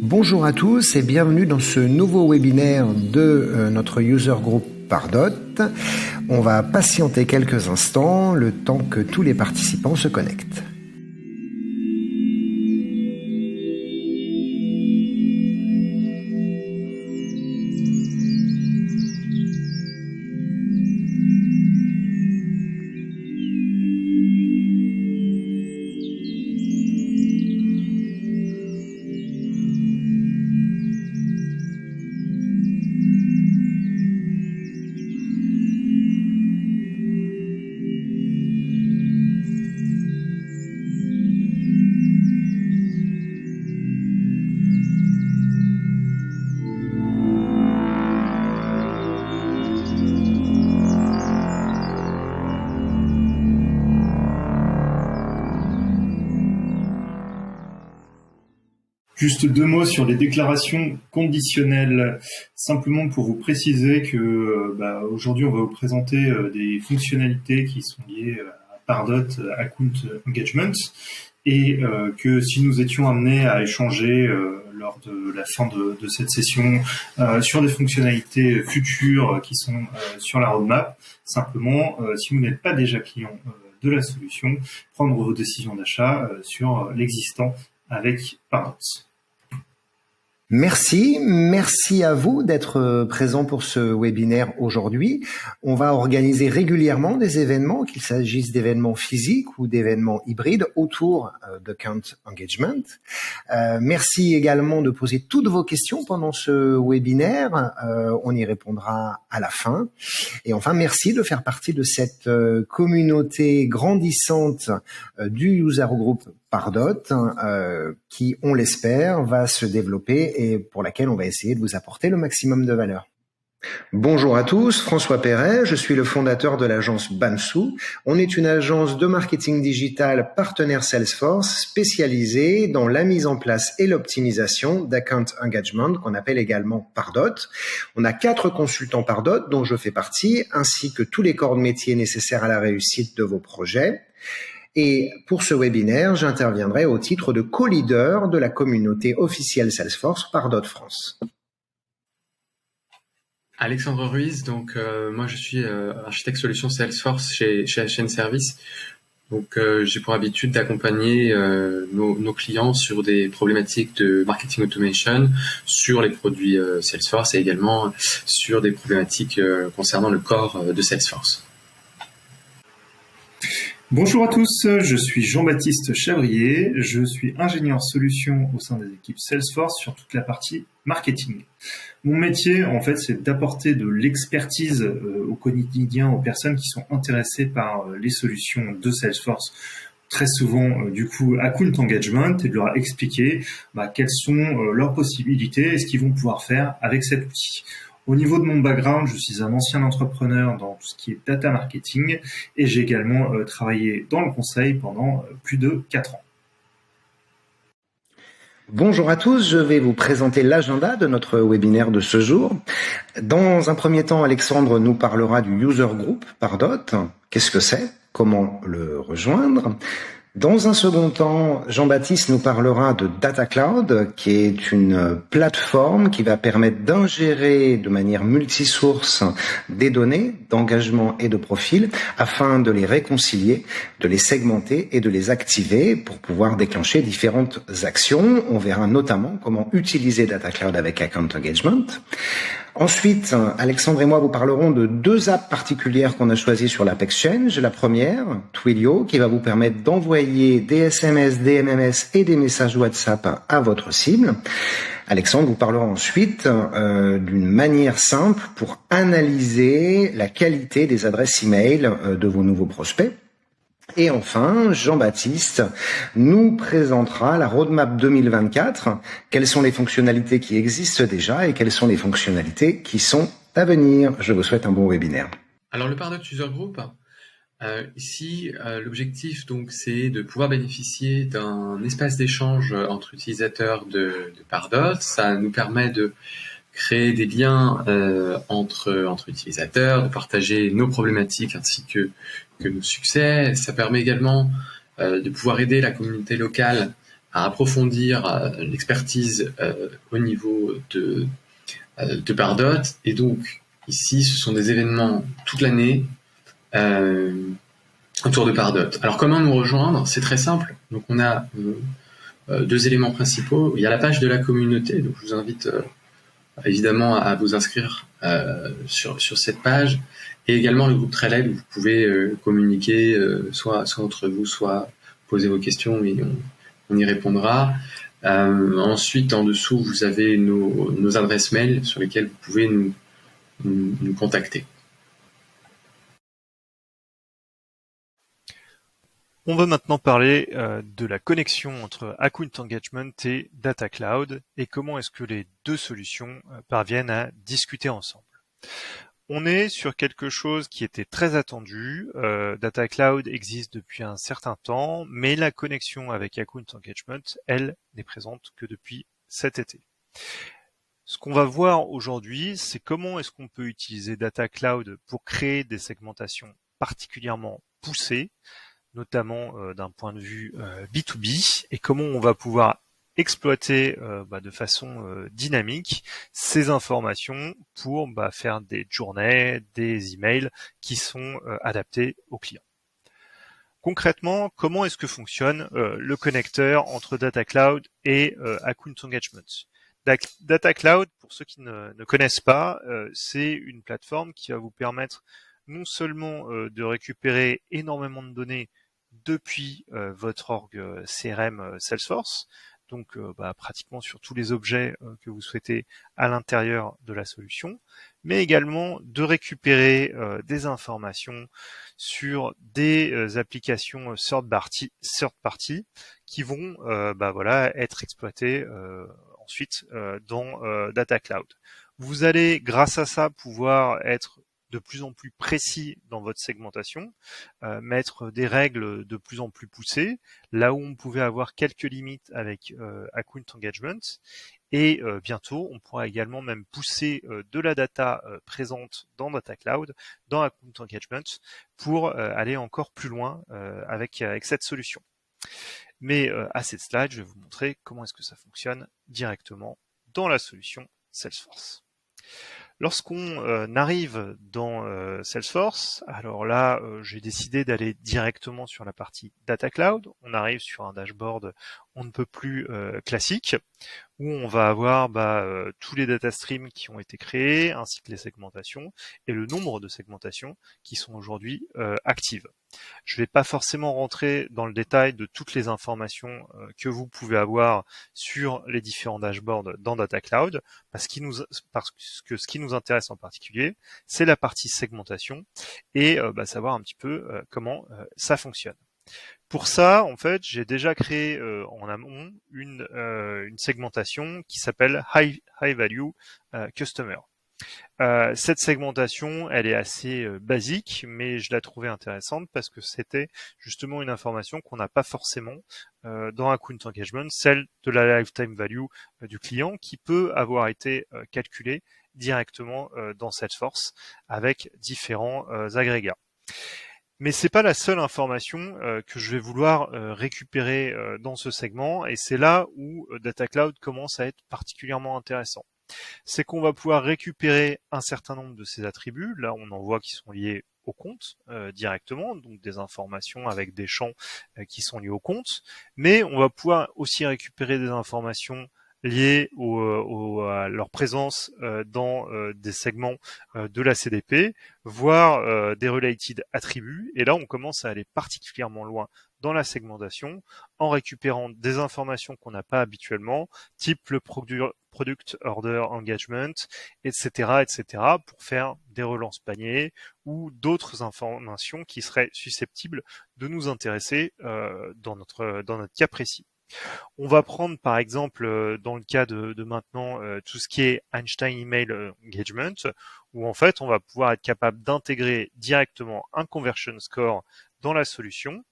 Bonjour à tous et bienvenue dans ce nouveau webinaire de notre user group Pardot. On va patienter quelques instants, le temps que tous les participants se connectent. Juste deux mots sur les déclarations conditionnelles, simplement pour vous préciser que aujourd'hui on va vous présenter des fonctionnalités qui sont liées à Pardot Account Engagement et que si nous étions amenés à échanger lors de la fin de cette session sur des fonctionnalités futures qui sont sur la roadmap, simplement si vous n'êtes pas déjà client de la solution, prendre vos décisions d'achat sur l'existant avec Pardot. Merci à vous d'être présents pour ce webinaire aujourd'hui. On va organiser régulièrement des événements, qu'il s'agisse d'événements physiques ou d'événements hybrides autour de Account Engagement. Merci également de poser toutes vos questions pendant ce webinaire. On y répondra à la fin. Et enfin, merci de faire partie de cette communauté grandissante du user group Pardot, qui, on l'espère, va se développer et pour laquelle on va essayer de vous apporter le maximum de valeur. Bonjour à tous, François Perret, je suis le fondateur de l'agence Bansu. On est une agence de marketing digital partenaire Salesforce spécialisée dans la mise en place et l'optimisation d'account engagement qu'on appelle également Pardot. On a 4 consultants Pardot dont je fais partie, ainsi que tous les corps de métier nécessaires à la réussite de vos projets. Et pour ce webinaire, j'interviendrai au titre de co-leader de la communauté officielle Salesforce Pardot France. Alexandre Ruiz, donc moi je suis architecte solution Salesforce chez HN Service. Donc j'ai pour habitude d'accompagner nos clients sur des problématiques de marketing automation, sur les produits Salesforce et également sur des problématiques concernant le corps de Salesforce. Bonjour à tous, je suis Jean-Baptiste Chavrier, je suis ingénieur solution au sein des équipes Salesforce sur toute la partie marketing. Mon métier, en fait, c'est d'apporter de l'expertise au quotidien aux personnes qui sont intéressées par les solutions de Salesforce, très souvent du coup Account Engagement, et de leur expliquer quelles sont leurs possibilités et ce qu'ils vont pouvoir faire avec cet outil. Au niveau de mon background, je suis un ancien entrepreneur dans tout ce qui est data marketing et j'ai également travaillé dans le conseil pendant plus de 4 ans. Bonjour à tous, je vais vous présenter l'agenda de notre webinaire de ce jour. Dans un premier temps, Alexandre nous parlera du user group Pardot. Qu'est-ce que c'est? Comment le rejoindre? Dans un second temps, Jean-Baptiste nous parlera de Data Cloud, qui est une plateforme qui va permettre d'ingérer de manière multisource des données d'engagement et de profil afin de les réconcilier, de les segmenter et de les activer pour pouvoir déclencher différentes actions. On verra notamment comment utiliser Data Cloud avec Account Engagement. Ensuite, Alexandre et moi vous parlerons de 2 apps particulières qu'on a choisies sur l'App Exchange. La première, Twilio, qui va vous permettre d'envoyer des SMS, des MMS et des messages WhatsApp à votre cible. Alexandre vous parlera ensuite d'une manière simple pour analyser la qualité des adresses email de vos nouveaux prospects. Et enfin, Jean-Baptiste nous présentera la roadmap 2024, quelles sont les fonctionnalités qui existent déjà et quelles sont les fonctionnalités qui sont à venir. Je vous souhaite un bon webinaire. Alors le Pardot User Group, ici l'objectif donc c'est de pouvoir bénéficier d'un espace d'échange entre utilisateurs de Pardot. Ça nous permet de créer des liens entre utilisateurs, de partager nos problématiques ainsi que nos succès. Ça permet également de pouvoir aider la communauté locale approfondir l'expertise au niveau de Pardot. Et donc, ici, ce sont des événements toute l'année autour de Pardot. Alors, comment nous rejoindre? C'est très simple. Donc, on a deux éléments principaux. Il y a la page de la communauté. Donc, je vous invite évidemment à vous inscrire sur cette page. Et également le groupe Trailhead où vous pouvez communiquer soit entre vous, soit poser vos questions et on y répondra. Ensuite, en dessous, vous avez nos adresses mail sur lesquelles vous pouvez nous contacter. On va maintenant parler de la connexion entre Account Engagement et Data Cloud et comment est-ce que les deux solutions parviennent à discuter ensemble. On est sur quelque chose qui était très attendu. Data Cloud existe depuis un certain temps, mais la connexion avec Account Engagement, elle, n'est présente que depuis cet été. Ce qu'on va voir aujourd'hui, c'est comment est-ce qu'on peut utiliser Data Cloud pour créer des segmentations particulièrement poussées, notamment d'un point de vue B2B, et comment on va pouvoir exploiter de façon dynamique ces informations pour faire des journées, des emails qui sont adaptés aux clients. Concrètement, comment est-ce que fonctionne le connecteur entre Data Cloud et Account Engagement? Data Cloud, pour ceux qui ne connaissent pas, c'est une plateforme qui va vous permettre non seulement de récupérer énormément de données depuis votre org CRM Salesforce, donc pratiquement sur tous les objets que vous souhaitez à l'intérieur de la solution, mais également de récupérer des informations sur des applications third party qui vont être exploitées ensuite dans Data Cloud. Vous allez, grâce à ça, pouvoir être de plus en plus précis dans votre segmentation, mettre des règles de plus en plus poussées, là où on pouvait avoir quelques limites avec Account Engagement, et bientôt on pourra également même pousser de la data présente dans Data Cloud, dans Account Engagement, pour aller encore plus loin avec cette solution. Mais à cette slide, je vais vous montrer comment est-ce que ça fonctionne directement dans la solution Salesforce. Lorsqu'on arrive dans Salesforce, alors là, j'ai décidé d'aller directement sur la partie Data Cloud. On arrive sur un dashboard on ne peut plus classique, où on va avoir tous les data streams qui ont été créés, ainsi que les segmentations, et le nombre de segmentations qui sont aujourd'hui actives. Je ne vais pas forcément rentrer dans le détail de toutes les informations que vous pouvez avoir sur les différents dashboards dans Data Cloud, parce que ce qui nous intéresse en particulier, c'est la partie segmentation et savoir un petit peu comment ça fonctionne. Pour ça, en fait, j'ai déjà créé en amont une segmentation qui s'appelle High Value Customer. Cette segmentation, elle est assez basique, mais je la trouvais intéressante parce que c'était justement une information qu'on n'a pas forcément dans Account Engagement, celle de la lifetime value du client qui peut avoir été calculée directement dans Salesforce avec différents agrégats. Mais c'est pas la seule information que je vais vouloir récupérer dans ce segment, et c'est là où Data Cloud commence à être particulièrement intéressant. C'est qu'on va pouvoir récupérer un certain nombre de ces attributs. Là, on en voit qui sont liés au compte directement, donc des informations avec des champs qui sont liés au compte. Mais on va pouvoir aussi récupérer des informations liées à leur présence dans des segments de la CDP, voire des related attributs. Et là, on commence à aller particulièrement loin dans la segmentation en récupérant des informations qu'on n'a pas habituellement, type le Product Order Engagement, etc., pour faire des relances paniers ou d'autres informations qui seraient susceptibles de nous intéresser dans notre cas précis. On va prendre par exemple dans le cas de maintenant tout ce qui est Einstein Email Engagement, où en fait on va pouvoir être capable d'intégrer directement un conversion score dans la solution,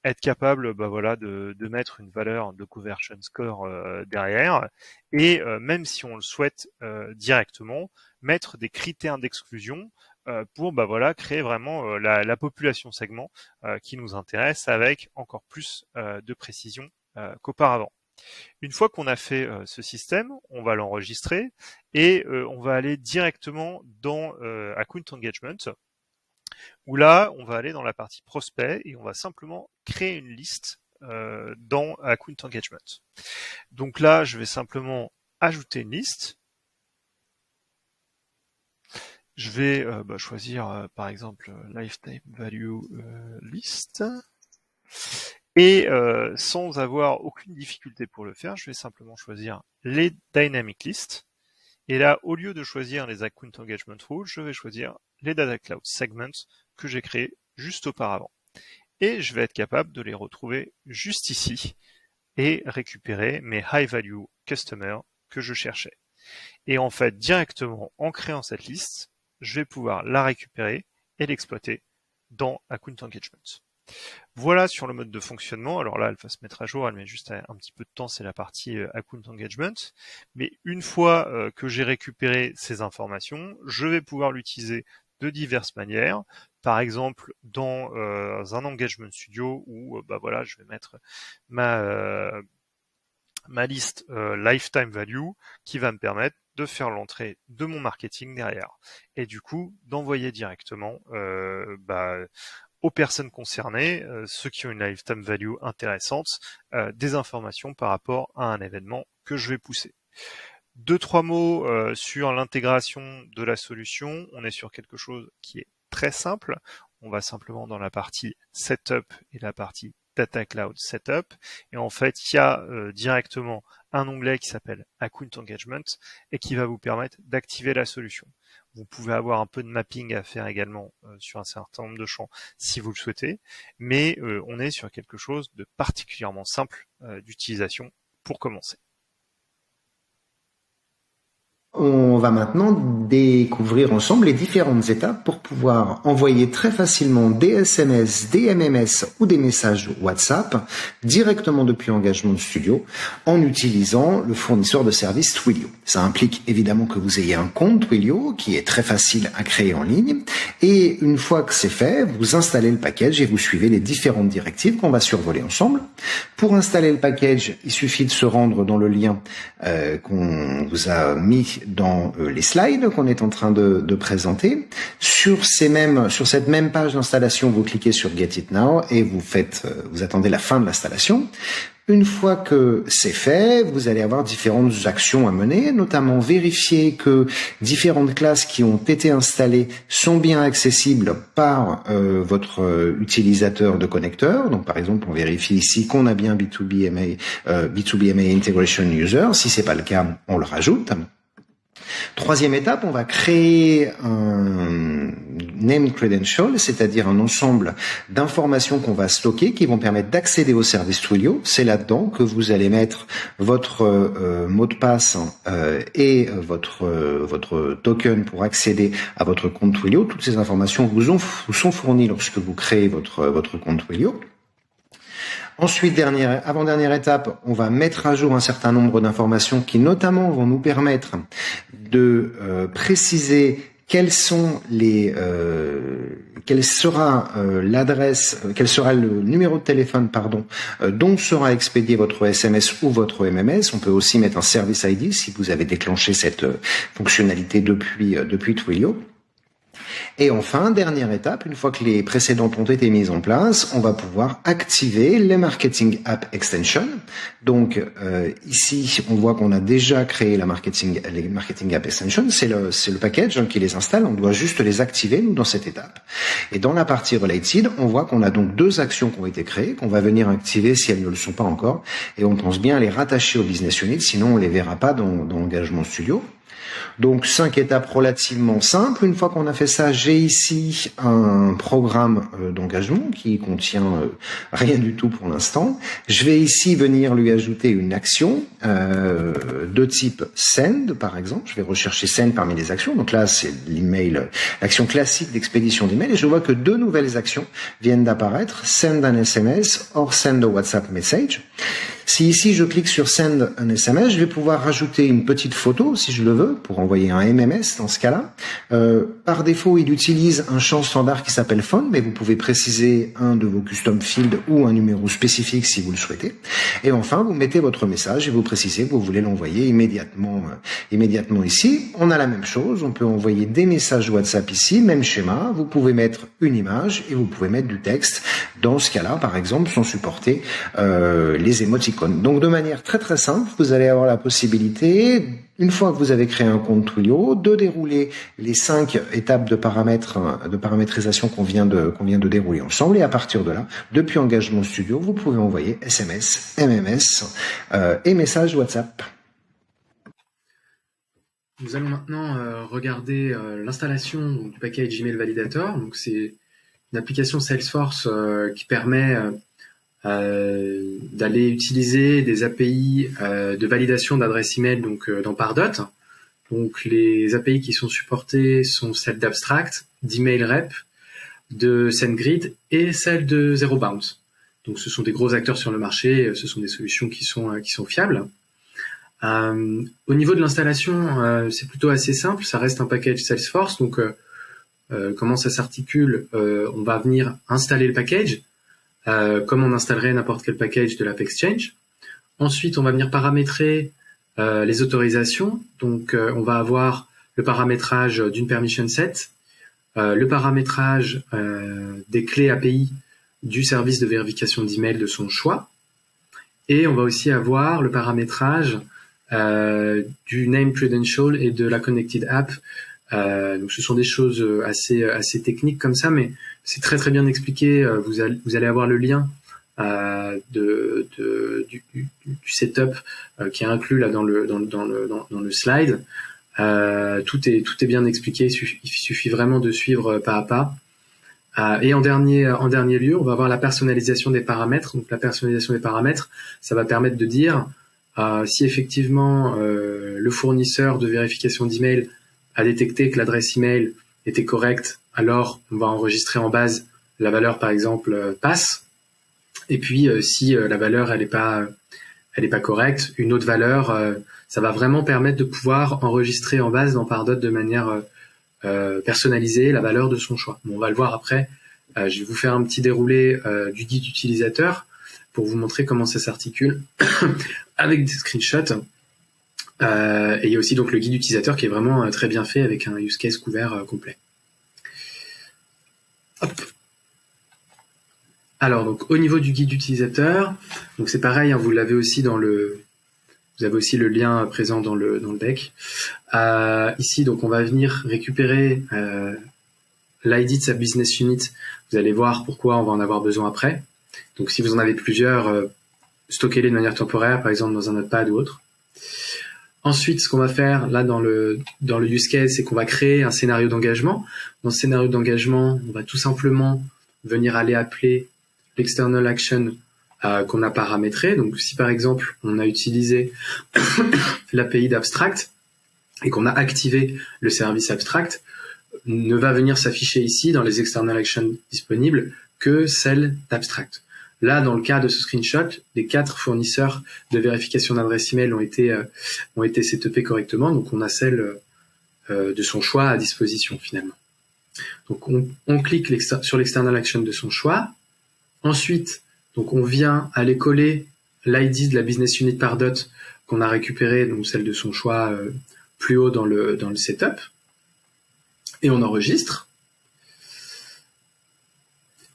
être capable de mettre une valeur de conversion score derrière, et même si on le souhaite directement, mettre des critères d'exclusion pour créer vraiment la population segment qui nous intéresse avec encore plus de précision qu'auparavant. Une fois qu'on a fait ce système, on va l'enregistrer et on va aller directement dans Account Engagement, où là, on va aller dans la partie prospect et on va simplement créer une liste dans Account Engagement. Donc là, je vais simplement ajouter une liste. Je vais choisir par exemple Lifetime Value List. Et sans avoir aucune difficulté pour le faire, je vais simplement choisir les Dynamic Lists. Et là, au lieu de choisir les Account Engagement Rules, je vais choisir les Data Cloud Segments que j'ai créés juste auparavant. Et je vais être capable de les retrouver juste ici et récupérer mes High Value Customers que je cherchais. Et en fait, directement en créant cette liste, je vais pouvoir la récupérer et l'exploiter dans Account Engagement. Voilà sur le mode de fonctionnement. Alors là, elle va se mettre à jour, elle met juste un petit peu de temps, c'est la partie Account Engagement. Mais une fois que j'ai récupéré ces informations, je vais pouvoir l'utiliser de diverses manières. Par exemple, dans un Engagement Studio où je vais mettre ma liste Lifetime Value qui va me permettre de faire l'entrée de mon marketing derrière. Et du coup, d'envoyer directement aux personnes concernées, ceux qui ont une lifetime value intéressante, des informations par rapport à un événement que je vais pousser. 2-3 mots sur l'intégration de la solution. On est sur quelque chose qui est très simple. On va simplement dans la partie Setup et la partie Data Cloud Setup. Et en fait, il y a directement un onglet qui s'appelle Account Engagement et qui va vous permettre d'activer la solution. Vous pouvez avoir un peu de mapping à faire également sur un certain nombre de champs si vous le souhaitez, mais on est sur quelque chose de particulièrement simple d'utilisation pour commencer. On va maintenant découvrir ensemble les différentes étapes pour pouvoir envoyer très facilement des SMS, des MMS ou des messages WhatsApp directement depuis Engagement Studio en utilisant le fournisseur de services Twilio. Ça implique évidemment que vous ayez un compte Twilio qui est très facile à créer en ligne et une fois que c'est fait, vous installez le package et vous suivez les différentes directives qu'on va survoler ensemble. Pour installer le package, il suffit de se rendre dans le lien qu'on vous a mis dans les slides qu'on est en train de présenter. Sur cette même page d'installation, vous cliquez sur Get It Now et vous attendez la fin de l'installation. Une fois que c'est fait, vous allez avoir différentes actions à mener, notamment vérifier que différentes classes qui ont été installées sont bien accessibles par votre utilisateur de connecteur. Donc par exemple, on vérifie ici qu'on a bien B2BMA Integration User. Si c'est pas le cas, on le rajoute. Troisième étape, on va créer un named credential, c'est-à-dire un ensemble d'informations qu'on va stocker qui vont permettre d'accéder au service Twilio. C'est là-dedans que vous allez mettre votre mot de passe et votre token pour accéder à votre compte Twilio. Toutes ces informations vous sont fournies lorsque vous créez votre compte Twilio. Ensuite, avant-dernière étape, on va mettre à jour un certain nombre d'informations qui notamment vont nous permettre de préciser quel sera le numéro de téléphone, dont sera expédié votre SMS ou votre MMS. On peut aussi mettre un service ID si vous avez déclenché cette fonctionnalité depuis Twilio. Et enfin, dernière étape, une fois que les précédentes ont été mises en place, on va pouvoir activer les Marketing App Extension. Donc ici, on voit qu'on a déjà créé les Marketing App Extension. C'est le package qui les installe. On doit juste les activer, nous, dans cette étape. Et dans la partie Related, on voit qu'on a donc 2 actions qui ont été créées, qu'on va venir activer si elles ne le sont pas encore. Et on pense bien les rattacher au Business Unit, sinon on les verra pas dans Engagement Studio. Donc 5 étapes relativement simples. Une fois qu'on a fait ça, j'ai ici un programme d'engagement qui contient rien du tout pour l'instant. Je vais ici venir lui ajouter une action de type send, par exemple. Je vais rechercher send parmi les actions. Donc là, c'est l'email, l'action classique d'expédition d'email. Et je vois que 2 nouvelles actions viennent d'apparaître. Send un SMS or send a WhatsApp message. Si ici je clique sur Send un SMS, je vais pouvoir rajouter une petite photo si je le veux pour envoyer un MMS dans ce cas-là. Par défaut, il utilise un champ standard qui s'appelle Phone, mais vous pouvez préciser un de vos custom fields ou un numéro spécifique si vous le souhaitez. Et enfin, vous mettez votre message et vous précisez que vous voulez l'envoyer immédiatement ici. On a la même chose, on peut envoyer des messages WhatsApp ici, même schéma. Vous pouvez mettre une image et vous pouvez mettre du texte. Dans ce cas-là, par exemple, sont supportés les émoticônes. Donc de manière très très simple, vous allez avoir la possibilité, une fois que vous avez créé un compte Twilio, de dérouler les 5 étapes de paramétrisation qu'on vient de dérouler ensemble. Et à partir de là, depuis Engagement Studio, vous pouvez envoyer SMS, MMS et messages WhatsApp. Nous allons maintenant regarder l'installation du package Email Validator. Donc c'est une application Salesforce qui permet d'aller utiliser des API de validation d'adresse email dans Pardot. Donc les API qui sont supportées sont celles d'Abstract, d'Email Rep, de SendGrid et celles de Zero Bounce. Donc ce sont des gros acteurs sur le marché, ce sont des solutions qui sont fiables. Au niveau de l'installation, c'est plutôt assez simple, ça reste un package Salesforce. Donc comment ça s'articule? On va venir installer le package comme on installerait n'importe quel package de l'AppExchange. Ensuite, on va venir paramétrer les autorisations. Donc on va avoir le paramétrage d'une permission set, le paramétrage des clés API du service de vérification d'email de son choix, et on va aussi avoir le paramétrage du name credential et de la connected app. Donc ce sont des choses assez techniques comme ça, mais c'est très très bien expliqué. Vous allez avoir le lien du setup qui est inclus là dans le slide. Tout est bien expliqué. Il suffit vraiment de suivre pas à pas. Et en dernier lieu, on va avoir la personnalisation des paramètres. Donc la personnalisation des paramètres, ça va permettre de dire si effectivement le fournisseur de vérification d'email a détecté que l'adresse email était correcte, alors on va enregistrer en base la valeur, par exemple, passe. Et puis si la valeur elle est pas correcte, une autre valeur, ça va vraiment permettre de pouvoir enregistrer en base dans Pardot de manière personnalisée la valeur de son choix. Bon, on va le voir après. Je vais vous faire un petit déroulé du guide utilisateur pour vous montrer comment ça s'articule avec des screenshots. Et il y a aussi donc le guide utilisateur qui est vraiment très bien fait avec un use case couvert complet. Hop. Alors donc au niveau du guide utilisateur, donc c'est pareil, hein, vous avez aussi le lien présent dans le deck. Ici donc on va venir récupérer l'ID de sa business unit. Vous allez voir pourquoi on va en avoir besoin après. Donc si vous en avez plusieurs, stockez-les de manière temporaire, par exemple dans un notepad ou autre. Ensuite, ce qu'on va faire là dans le use case, c'est qu'on va créer un scénario d'engagement. Dans ce scénario d'engagement, on va tout simplement venir aller appeler l'external action qu'on a paramétré. Donc si par exemple on a utilisé l'API d'Abstract et qu'on a activé le service Abstract, ne va venir s'afficher ici dans les external actions disponibles que celle d'Abstract. Là, dans le cas de ce screenshot, les 4 fournisseurs de vérification d'adresse email ont été setupés correctement, donc on a celle de son choix à disposition finalement. Donc on clique sur l'external action de son choix. Ensuite, donc on vient aller coller l'ID de la business unit Pardot qu'on a récupéré, donc celle de son choix plus haut dans le setup, et on enregistre.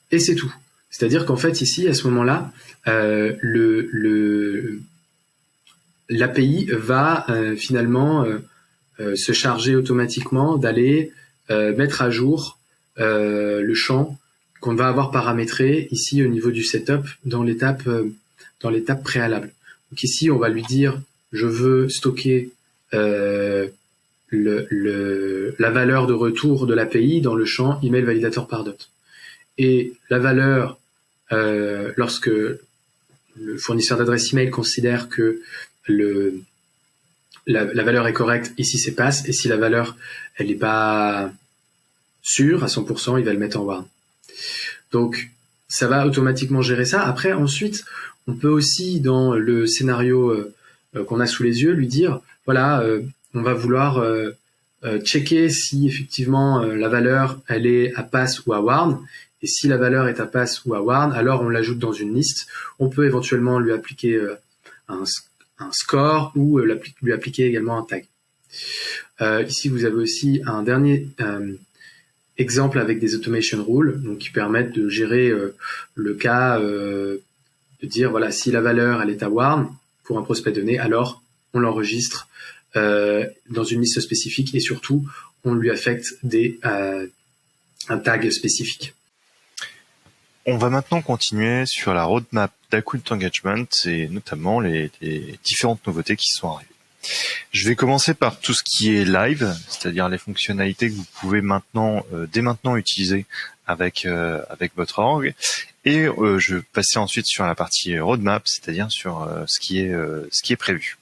Et c'est tout. C'est-à-dire qu'en fait, ici, à ce moment-là, l'API va finalement se charger automatiquement d'aller mettre à jour le champ qu'on va avoir paramétré ici au niveau du setup dans l'étape préalable. Donc ici, on va lui dire, je veux stocker la valeur de retour de l'API dans le champ Email Validator Pardot. Et la valeur, lorsque le fournisseur d'adresse email considère que la valeur est correcte, ici c'est pass, et si la valeur elle n'est pas sûre à 100%, il va le mettre en warn. Donc ça va automatiquement gérer ça. Après, ensuite, On peut aussi, dans le scénario qu'on a sous les yeux, lui dire, voilà, on va vouloir checker si effectivement la valeur, elle est à pass ou à warn. Et si la valeur est à pass ou à warn, alors on l'ajoute dans une liste. On peut éventuellement lui appliquer un score ou lui appliquer également un tag. Ici, vous avez aussi un dernier exemple avec des automation rules, donc qui permettent de gérer le cas, de dire voilà, si la valeur elle est à warn pour un prospect donné, alors on l'enregistre dans une liste spécifique et surtout on lui affecte un tag spécifique. On va maintenant continuer sur la roadmap d'Account Engagement et notamment les différentes nouveautés qui sont arrivées. Je vais commencer par tout ce qui est live, c'est-à-dire les fonctionnalités que vous pouvez maintenant, dès maintenant utiliser avec votre org, et je vais passer ensuite sur la partie roadmap, c'est-à-dire sur ce qui est prévu.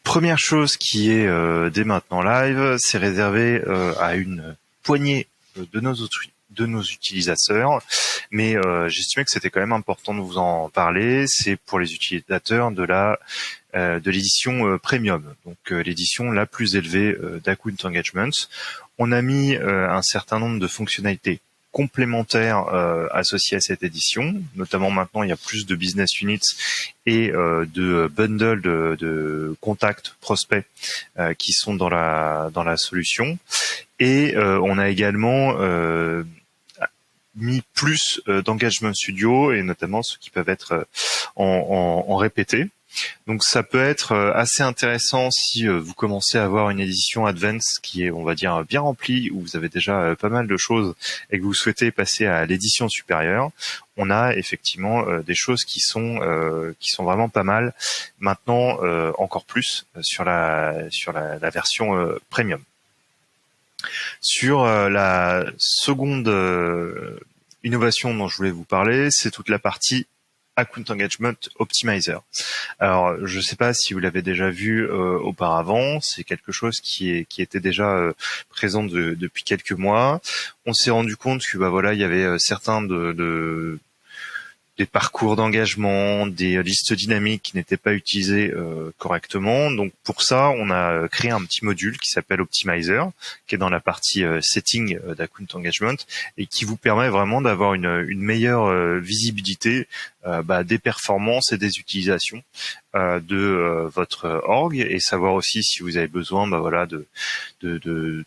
Première chose qui est dès maintenant live, c'est réservé à une poignée de nos utilisateurs, mais j'estimais que c'était quand même important de vous en parler. C'est pour les utilisateurs de l'édition premium, donc l'édition la plus élevée d'Account Engagement. On a mis un certain nombre de fonctionnalités complémentaires associées à cette édition. Notamment maintenant, il y a plus de business units et de bundles de contacts prospects qui sont dans la solution. Et on a également mis plus d'engagement studio et notamment ceux qui peuvent être en répété. Donc ça peut être assez intéressant si vous commencez à avoir une édition Advance qui est, on va dire, bien remplie, où vous avez déjà pas mal de choses et que vous souhaitez passer à l'édition supérieure. On a effectivement des choses qui sont vraiment pas mal. Maintenant, encore plus sur la version premium. Sur la seconde innovation dont je voulais vous parler, c'est toute la partie Account Engagement Optimizer. Alors, je ne sais pas si vous l'avez déjà vu auparavant. C'est quelque chose qui était déjà présent depuis quelques mois. On s'est rendu compte que il y avait certains des parcours d'engagement, des listes dynamiques qui n'étaient pas utilisées correctement. Donc pour ça, on a créé un petit module qui s'appelle Optimizer, qui est dans la partie setting d'Account Engagement et qui vous permet vraiment d'avoir une meilleure visibilité des performances et des utilisations de votre org, et savoir aussi si vous avez besoin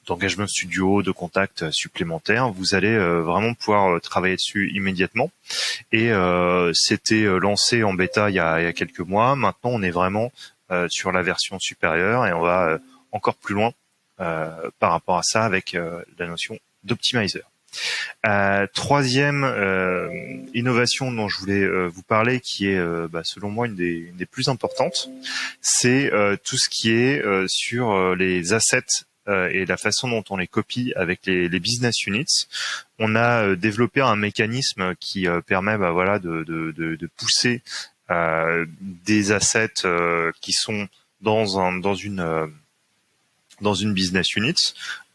d'engagement studio, de contacts supplémentaires. Vous allez vraiment pouvoir travailler dessus immédiatement. Et c'était lancé en bêta il y a quelques mois. Maintenant, on est vraiment sur la version supérieure et on va encore plus loin par rapport à ça avec la notion d'optimizer. Troisième innovation dont je voulais vous parler, qui est selon moi une des plus importantes, c'est tout ce qui est sur les assets et la façon dont on les copie avec les business units. On a développé un mécanisme qui permet de pousser des assets qui sont dans une business unit.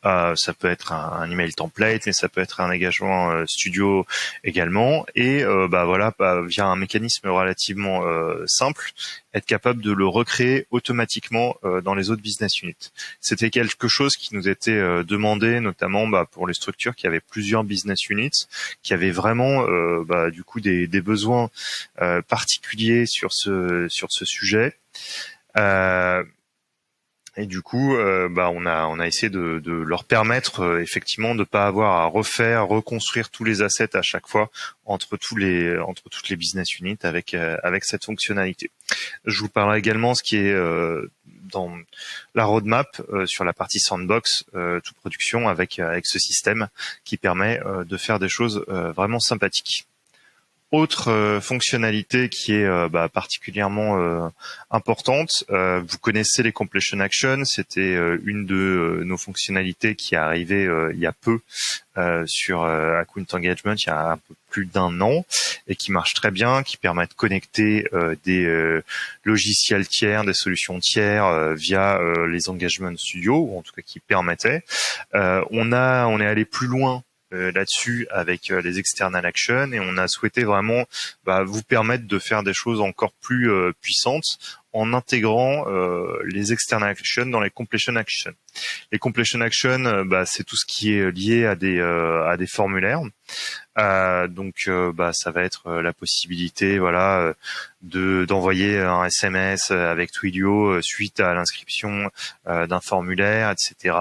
Ça peut être un email template, mais ça peut être un engagement studio également, et via un mécanisme relativement simple, être capable de le recréer automatiquement dans les autres business units. C'était quelque chose qui nous était demandé, notamment pour les structures qui avaient plusieurs business units, qui avaient vraiment des besoins particuliers sur ce sujet. Et du coup, on a essayé de leur permettre effectivement de pas avoir à reconstruire tous les assets à chaque fois entre toutes les business units avec cette fonctionnalité. Je vous parlerai également ce qui est dans la roadmap sur la partie sandbox, toute production avec ce système qui permet de faire des choses vraiment sympathiques. Autre fonctionnalité qui est particulièrement importante, vous connaissez les completion actions, c'était une de nos fonctionnalités qui est arrivée il y a peu sur Account Engagement, il y a un peu plus d'1 an, et qui marche très bien, qui permet de connecter des logiciels tiers, des solutions tiers via les Engagement Studio, ou en tout cas qui permettait. On est allé plus loin là-dessus avec les external actions, et on a souhaité vraiment vous permettre de faire des choses encore plus puissantes en intégrant les external actions dans les completion actions. Les completion actions, c'est tout ce qui est lié à des formulaires. Donc ça va être la possibilité d'envoyer un SMS avec Twilio suite à l'inscription d'un formulaire, etc.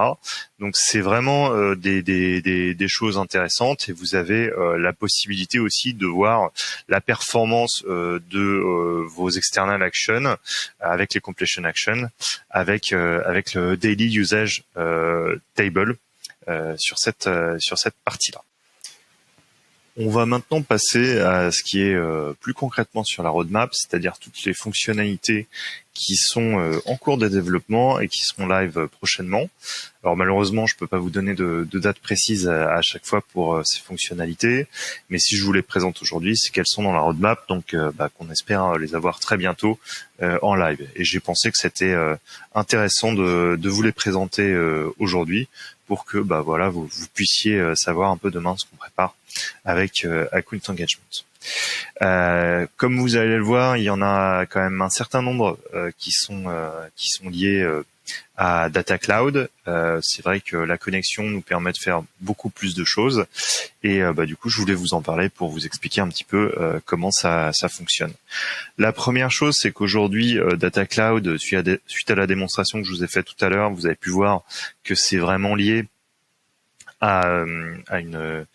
Donc c'est vraiment des choses intéressantes, et vous avez la possibilité aussi de voir la performance de vos external actions avec les completion actions, avec le daily usage table sur cette partie-là. On va maintenant passer à ce qui est plus concrètement sur la roadmap, c'est-à-dire toutes les fonctionnalités qui sont en cours de développement et qui seront live prochainement. Alors malheureusement, je peux pas vous donner de date précise à chaque fois pour ces fonctionnalités, mais si je vous les présente aujourd'hui, c'est qu'elles sont dans la roadmap, donc qu'on espère les avoir très bientôt en live. Et j'ai pensé que c'était intéressant de vous les présenter aujourd'hui pour que vous puissiez savoir un peu demain ce qu'on prépare avec Account Engagement. Comme vous allez le voir, il y en a quand même un certain nombre qui sont liés à Data Cloud. C'est vrai que la connexion nous permet de faire beaucoup plus de choses, et du coup je voulais vous en parler pour vous expliquer un petit peu comment ça fonctionne. La première chose, c'est qu'aujourd'hui Data Cloud, suite à la démonstration que je vous ai faite tout à l'heure, vous avez pu voir que c'est vraiment lié à une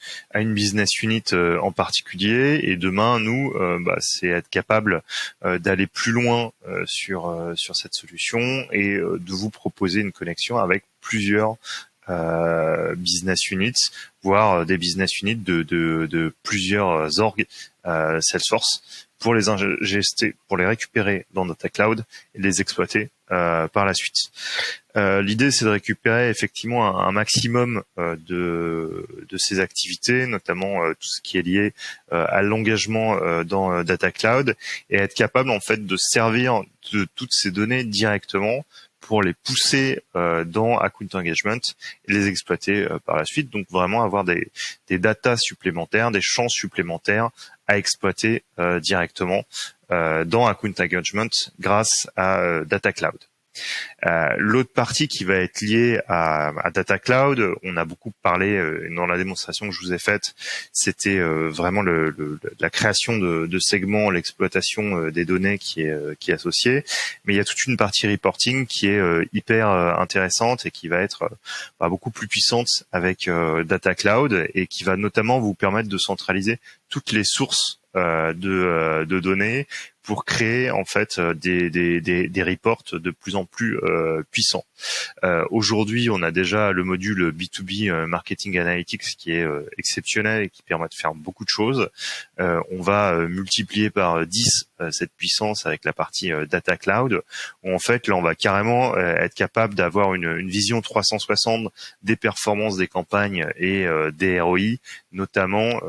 business unit en particulier, et demain nous c'est être capable d'aller plus loin sur cette solution et de vous proposer une connexion avec plusieurs business units, voire des business units de plusieurs orgs Salesforce, pour les ingester, pour les récupérer dans Data Cloud et les exploiter par la suite. L'idée, c'est de récupérer effectivement un maximum de ces activités, notamment tout ce qui est lié à l'engagement dans Data Cloud, et être capable en fait de servir de toutes ces données directement pour les pousser dans Account Engagement et les exploiter par la suite. Donc vraiment avoir des datas supplémentaires, des champs supplémentaires à exploiter directement dans Account Engagement grâce à Data Cloud. L'autre partie qui va être liée à Data Cloud, on a beaucoup parlé dans la démonstration que je vous ai faite, c'était vraiment la création de segments, l'exploitation des données qui est associée, mais il y a toute une partie reporting qui est hyper intéressante et qui va être beaucoup plus puissante avec Data Cloud, et qui va notamment vous permettre de centraliser toutes les sources de données pour créer en fait des reports de plus en plus puissants. Aujourd'hui, on a déjà le module B2B Marketing Analytics qui est exceptionnel et qui permet de faire beaucoup de choses. On va multiplier par 10 cette puissance avec la partie Data Cloud, où en fait là on va carrément être capable d'avoir une vision 360 des performances des campagnes et des ROI, notamment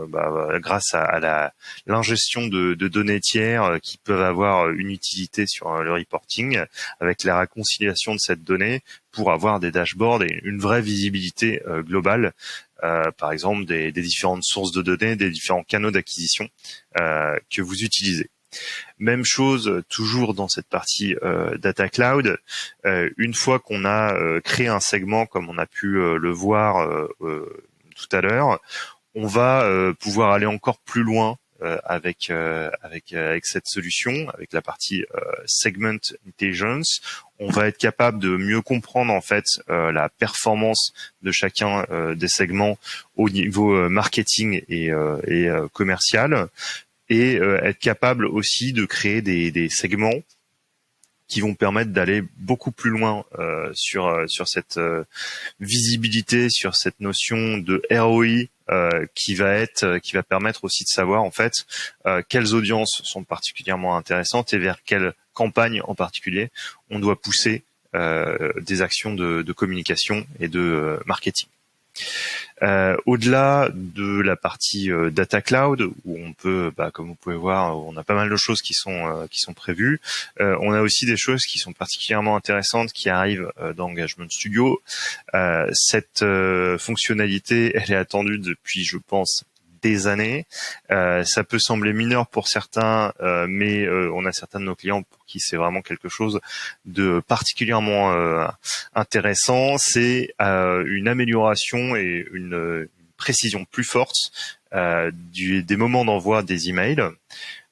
grâce à l'ingestion de données tiers qui peuvent avoir une utilité sur le reporting, avec la réconciliation de cette donnée pour avoir des dashboards et une vraie visibilité globale, par exemple des différentes sources de données, des différents canaux d'acquisition que vous utilisez. Même chose toujours dans cette partie Data Cloud. Une fois qu'on a créé un segment comme on a pu le voir tout à l'heure, on va pouvoir aller encore plus loin avec cette solution, avec la partie Segment Intelligence. On va être capable de mieux comprendre en fait la performance de chacun des segments au niveau marketing et commercial, et être capable aussi de créer des segments qui vont permettre d'aller beaucoup plus loin sur cette visibilité, sur cette notion de ROI qui va permettre aussi de savoir en fait quelles audiences sont particulièrement intéressantes et vers quelle campagne en particulier on doit pousser des actions de communication et de marketing. Au-delà de la partie data cloud, où on peut, comme vous pouvez voir, on a pas mal de choses qui sont prévues. On a aussi des choses qui sont particulièrement intéressantes qui arrivent dans Engagement Studio. Cette fonctionnalité, elle est attendue depuis, je pense, des années. Ça peut sembler mineur pour certains, mais on a certains de nos clients pour qui c'est vraiment quelque chose de particulièrement intéressant. C'est une amélioration et une précision plus forte des moments d'envoi des emails,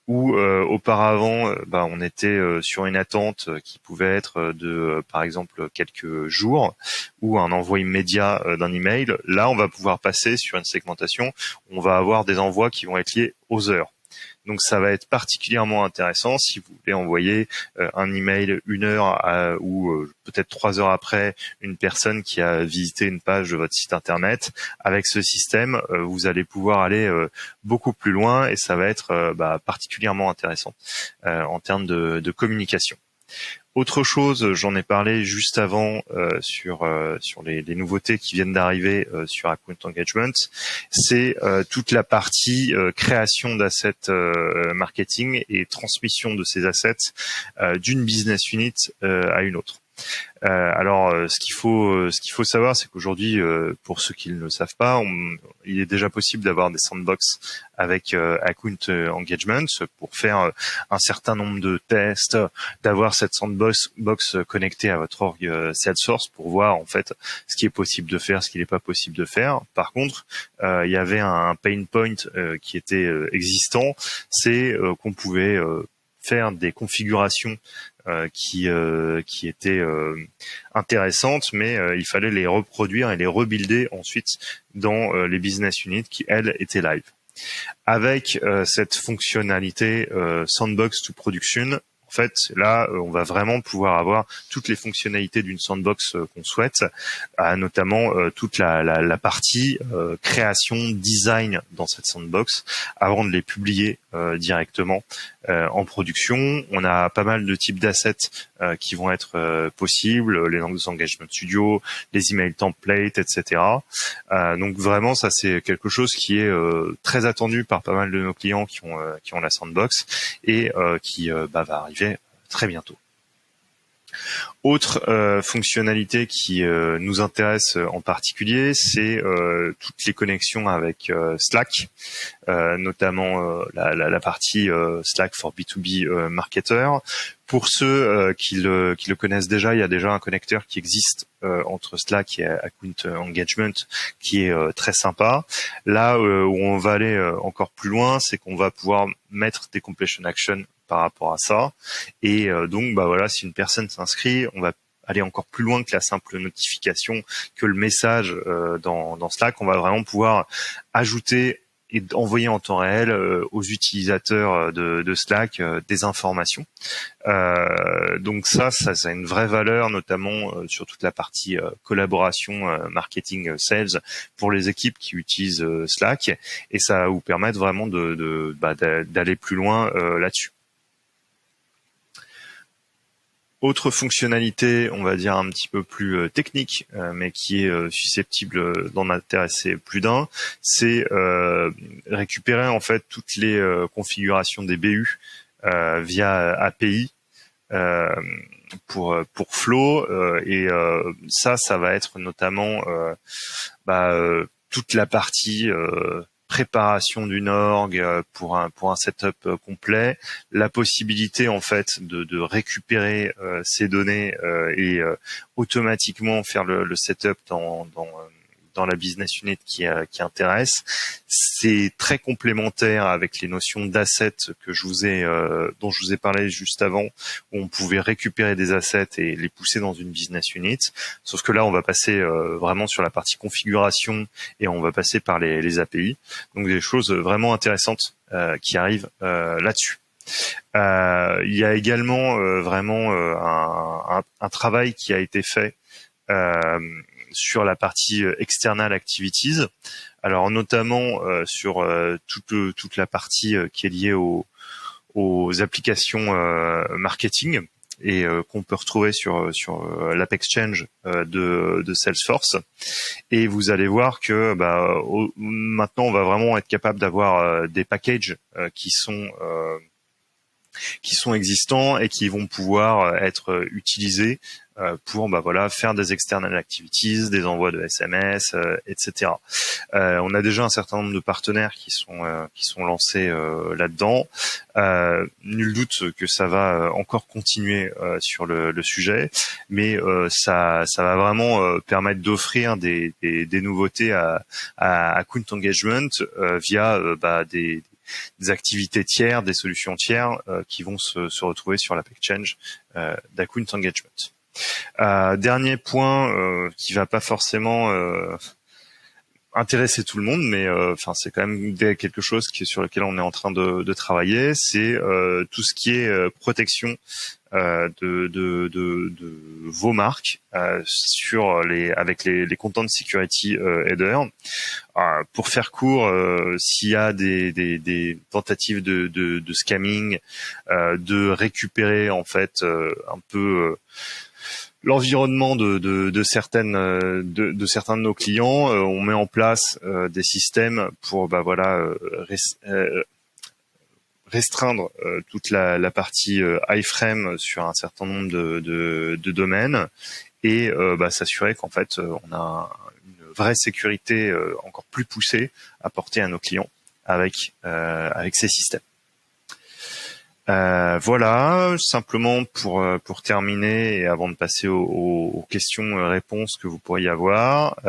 où auparavant on était sur une attente qui pouvait être de par exemple quelques jours ou un envoi immédiat d'un email. Là, on va pouvoir passer sur une segmentation. On va avoir des envois qui vont être liés aux heures. Donc ça va être particulièrement intéressant si vous voulez envoyer un email 1 heure ou peut-être 3 heures après une personne qui a visité une page de votre site internet. Avec ce système, vous allez pouvoir aller beaucoup plus loin et ça va être particulièrement intéressant en termes de communication. Autre chose, j'en ai parlé juste avant sur les nouveautés qui viennent d'arriver sur Account Engagement, c'est toute la partie création d'assets marketing et transmission de ces assets d'une business unit à une autre. Ce qu'il faut savoir, c'est qu'aujourd'hui, pour ceux qui ne le savent pas, il est déjà possible d'avoir des sandbox avec Account Engagement pour faire un certain nombre de tests, d'avoir cette sandbox connectée à votre org Salesforce pour voir en fait ce qui est possible de faire, ce qui n'est pas possible de faire. Par contre, il y avait un pain point qui était existant, c'est qu'on pouvait faire des configurations qui étaient intéressantes, mais il fallait les reproduire et les rebuilder ensuite dans les business units qui, elles, étaient live. Avec cette fonctionnalité Sandbox to Production, en fait, là, on va vraiment pouvoir avoir toutes les fonctionnalités d'une sandbox qu'on souhaite, notamment toute la partie création, design dans cette sandbox, avant de les publier directement en production. On a pas mal de types d'assets qui vont être possibles, les langues Engagement Studio, les email templates, etc. Donc vraiment, ça c'est quelque chose qui est très attendu par pas mal de nos clients qui ont la sandbox et qui va arriver très bientôt. Autre fonctionnalité qui nous intéresse en particulier, c'est toutes les connexions avec Slack, notamment la partie Slack for B2B marketer. Pour ceux qui le connaissent déjà, il y a déjà un connecteur qui existe entre Slack et Account Engagement qui est très sympa. Là où on va aller encore plus loin, c'est qu'on va pouvoir mettre des completion actions par rapport à ça. Et donc, si une personne s'inscrit, on va aller encore plus loin que la simple notification, que le message dans Slack. On va vraiment pouvoir ajouter et envoyer en temps réel aux utilisateurs de Slack des informations. Donc ça a une vraie valeur, notamment sur toute la partie collaboration, marketing, sales pour les équipes qui utilisent Slack, et ça va vous permettre vraiment d'aller plus loin là-dessus. Autre fonctionnalité, on va dire un petit peu plus technique, mais qui est susceptible d'en intéresser plus d'un, c'est récupérer en fait toutes les configurations des BU via API pour Flow, et ça va être notamment toute la partie préparation d'une org pour un setup complet, la possibilité en fait de récupérer ces données et automatiquement faire le setup dans la business unit qui intéresse. C'est très complémentaire avec les notions d'assets dont je vous ai parlé juste avant, où on pouvait récupérer des assets et les pousser dans une business unit. Sauf que là, on va passer vraiment sur la partie configuration et on va passer par les API. Donc des choses vraiment intéressantes qui arrivent là-dessus. Il y a également vraiment un travail qui a été fait sur la partie external activities, alors notamment sur toute la partie qui est liée aux applications marketing. et qu'on peut retrouver sur l'App Exchange de Salesforce. Et vous allez voir que maintenant on va vraiment être capable d'avoir des packages qui sont existants et qui vont pouvoir être utilisés pour faire des external activities, des envois de SMS, etc. On a déjà un certain nombre de partenaires qui sont lancés là-dedans. Nul doute que ça va encore continuer sur le sujet, mais ça va vraiment permettre d'offrir des nouveautés à Account Engagement via des activités tiers, des solutions tiers qui vont se retrouver sur l'App Exchange d'Account Engagement. Dernier point qui va pas forcément intéresser tout le monde, mais c'est quand même quelque chose sur lequel on est en train de travailler, c'est tout ce qui est protection de vos marques avec les content security headers. Pour faire court, s'il y a des tentatives de scamming, de récupérer en fait un peu l'environnement de certains de nos clients, on met en place des systèmes pour restreindre toute la partie iframe sur un certain nombre de domaines et s'assurer qu'en fait on a une vraie sécurité encore plus poussée à porter à nos clients avec ces systèmes. Voilà, simplement pour terminer et avant de passer aux questions-réponses que vous pourriez avoir.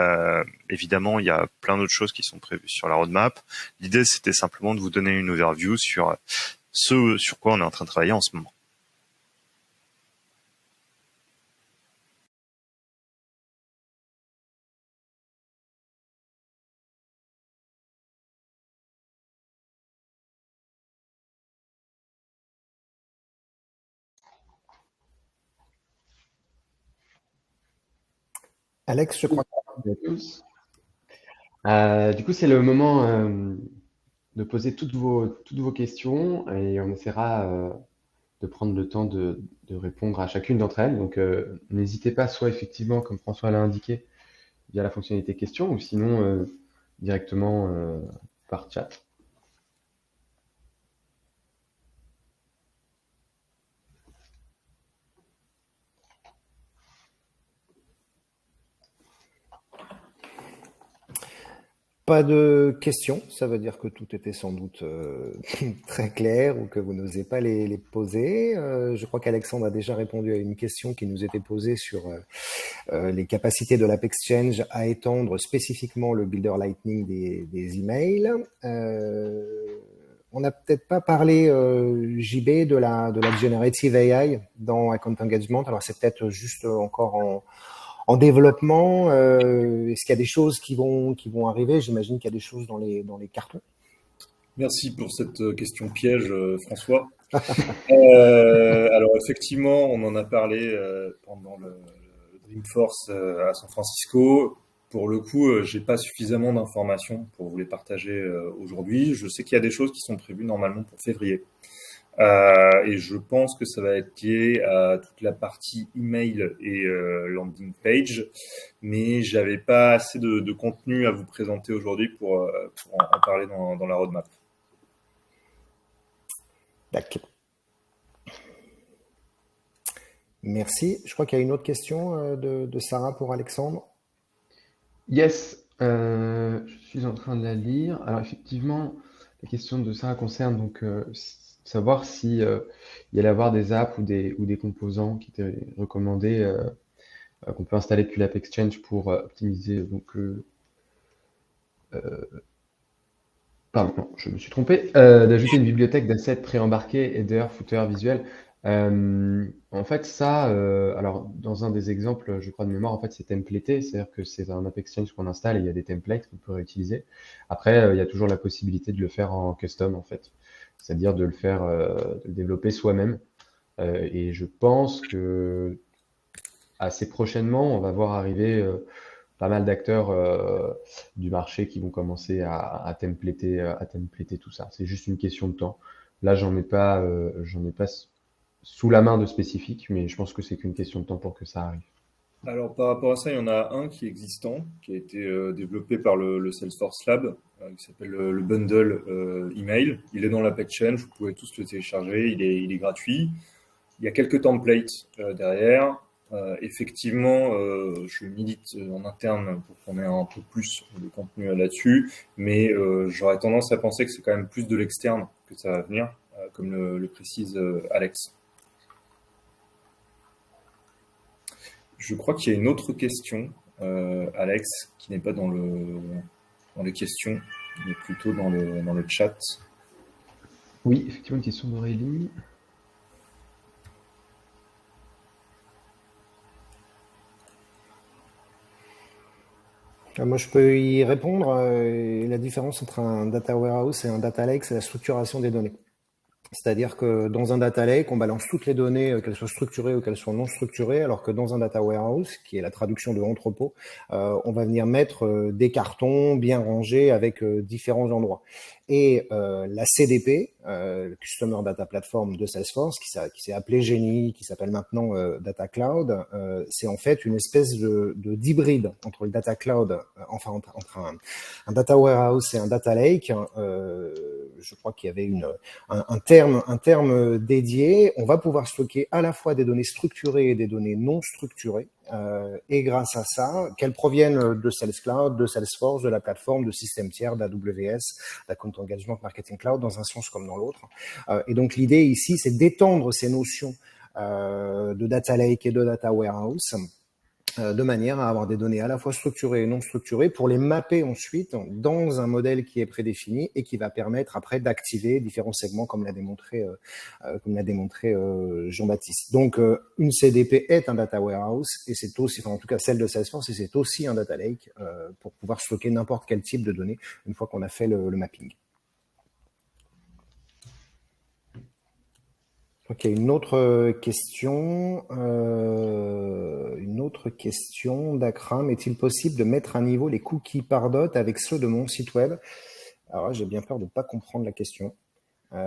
Évidemment, il y a plein d'autres choses qui sont prévues sur la roadmap. L'idée, c'était simplement de vous donner une overview sur ce sur quoi on est en train de travailler en ce moment. Alex, je crois. Du coup, c'est le moment de poser toutes vos questions et on essaiera de prendre le temps de répondre à chacune d'entre elles. Donc, n'hésitez pas, soit effectivement, comme François l'a indiqué, via la fonctionnalité questions, ou sinon directement par chat. Pas de questions, ça veut dire que tout était sans doute très clair ou que vous n'osez pas les poser. Je crois qu'Alexandre a déjà répondu à une question qui nous était posée sur les capacités de l'App Exchange à étendre spécifiquement le Builder Lightning des emails. On n'a peut-être pas parlé, JB, de la Generative AI dans Account Engagement. Alors c'est peut-être juste encore en développement. Est-ce qu'il y a des choses qui vont arriver? J'imagine qu'il y a des choses dans les cartons. Merci pour cette question piège, François. Alors effectivement, on en a parlé pendant le Dreamforce à San Francisco. Pour le coup, j'ai pas suffisamment d'informations pour vous les partager aujourd'hui. Je sais qu'il y a des choses qui sont prévues normalement pour février. Et je pense que ça va être lié à toute la partie email et landing page, mais j'avais pas assez de contenu à vous présenter aujourd'hui pour en parler dans la roadmap. D'accord. Merci. Je crois qu'il y a une autre question de Sarah pour Alexandre. Yes, je suis en train de la lire. Alors effectivement, la question de Sarah concerne donc savoir si il y allait avoir des apps ou des composants qui étaient recommandés qu'on peut installer depuis l'App Exchange pour optimiser donc pardon, non, je me suis trompé, d'ajouter une bibliothèque d'assets pré-embarqués, header, footer, visuel. En fait, ça, alors dans un des exemples, je crois de mémoire, en fait, c'est templaté, c'est-à-dire que c'est un App Exchange qu'on installe et il y a des templates qu'on peut réutiliser. Après, il y a toujours la possibilité de le faire en custom, en fait, c'est-à-dire de le faire, de le développer soi-même. Et je pense que assez prochainement, on va voir arriver pas mal d'acteurs du marché qui vont commencer à templater tout ça. C'est juste une question de temps. Là, j'en ai pas sous la main de spécifiques, mais je pense que c'est qu'une question de temps pour que ça arrive. Alors, par rapport à ça, il y en a un qui est existant, qui a été développé par le Salesforce Lab, qui s'appelle le bundle email. Il est dans la PageChange, vous pouvez tous le télécharger, il est gratuit. Il y a quelques templates derrière. Effectivement, je milite en interne pour qu'on ait un peu plus de contenu là-dessus, mais j'aurais tendance à penser que c'est quand même plus de l'externe que ça va venir, comme le précise Alex. Je crois qu'il y a une autre question, Alex, qui n'est pas dans les questions, mais plutôt dans le chat. Oui, effectivement, une question d'Aurélie. Moi, je peux y répondre. La différence entre un data warehouse et un data lake, c'est la structuration des données. C'est-à-dire que dans un data lake, on balance toutes les données, qu'elles soient structurées ou qu'elles soient non structurées, alors que dans un data warehouse, qui est la traduction de entrepôt, on va venir mettre des cartons bien rangés avec différents endroits. Et la CDP, le Customer Data Platform de Salesforce, qui s'est appelé Genie, qui s'appelle maintenant Data Cloud, c'est en fait une espèce d'hybride entre le Data Cloud, enfin entre un Data Warehouse et un Data Lake. Je crois qu'il y avait un terme dédié. On va pouvoir stocker à la fois des données structurées et des données non structurées. Et grâce à ça, qu'elles proviennent de Sales Cloud, de Salesforce, de la plateforme, de systèmes tiers, d'AWS, d'Account Engagement Marketing Cloud, dans un sens comme dans l'autre. Et donc l'idée ici, c'est d'étendre ces notions de data lake et de data warehouse de manière à avoir des données à la fois structurées et non structurées pour les mapper ensuite dans un modèle qui est prédéfini et qui va permettre après d'activer différents segments comme l'a démontré Jean-Baptiste. Donc une CDP est un data warehouse et c'est aussi, enfin en tout cas celle de Salesforce, et c'est aussi un data lake pour pouvoir stocker n'importe quel type de données une fois qu'on a fait le mapping. Ok, une autre question d'Akram. Est-il possible de mettre à niveau les cookies Pardot avec ceux de mon site web? Alors là, j'ai bien peur de ne pas comprendre la question. Je ne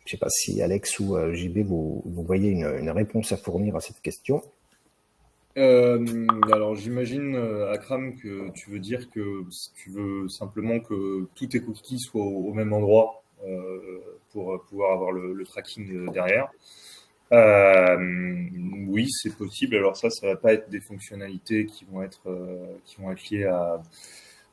sais pas si Alex ou JB, vous voyez une réponse à fournir à cette question. Alors j'imagine, Akram, que tu veux dire que tu veux simplement que tous tes cookies soient au même endroit pour pouvoir avoir le tracking derrière. Oui, c'est possible. Alors ça va pas être des fonctionnalités qui vont être liées à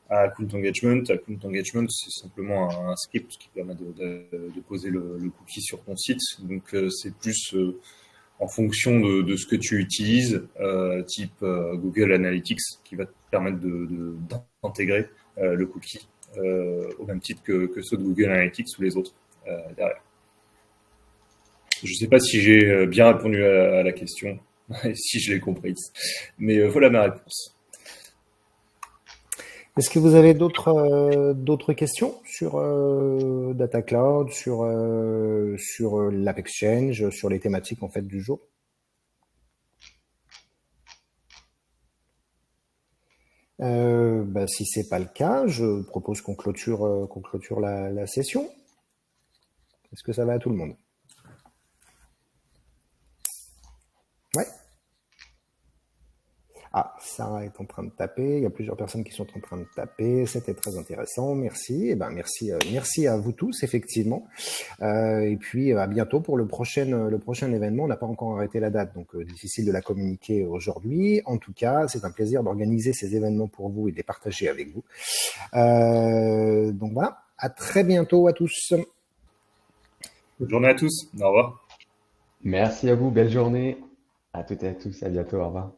Account Engagement. Account Engagement, c'est simplement un script qui permet de poser le cookie sur ton site. Donc c'est plus en fonction de ce que tu utilises, type Google Analytics, qui va te permettre d'intégrer le cookie au même titre que ceux de Google Analytics ou les autres derrière. Je ne sais pas si j'ai bien répondu à la question, si je l'ai comprise, mais voilà ma réponse. Est-ce que vous avez d'autres questions sur Data Cloud, sur l'App Exchange, sur les thématiques en fait du jour? Si c'est pas le cas, je propose qu'on clôture la session. Est-ce que ça va à tout le monde? Ouais. Ah, Sarah est en train de taper. Il y a plusieurs personnes qui sont en train de taper. C'était très intéressant. Merci. Merci à vous tous, effectivement. Et puis, à bientôt pour le prochain événement. On n'a pas encore arrêté la date, donc difficile de la communiquer aujourd'hui. En tout cas, c'est un plaisir d'organiser ces événements pour vous et de les partager avec vous. Donc voilà. À très bientôt à tous. Bonne journée à tous. Au revoir. Merci à vous. Belle journée. À toutes et à tous. À bientôt. Au revoir.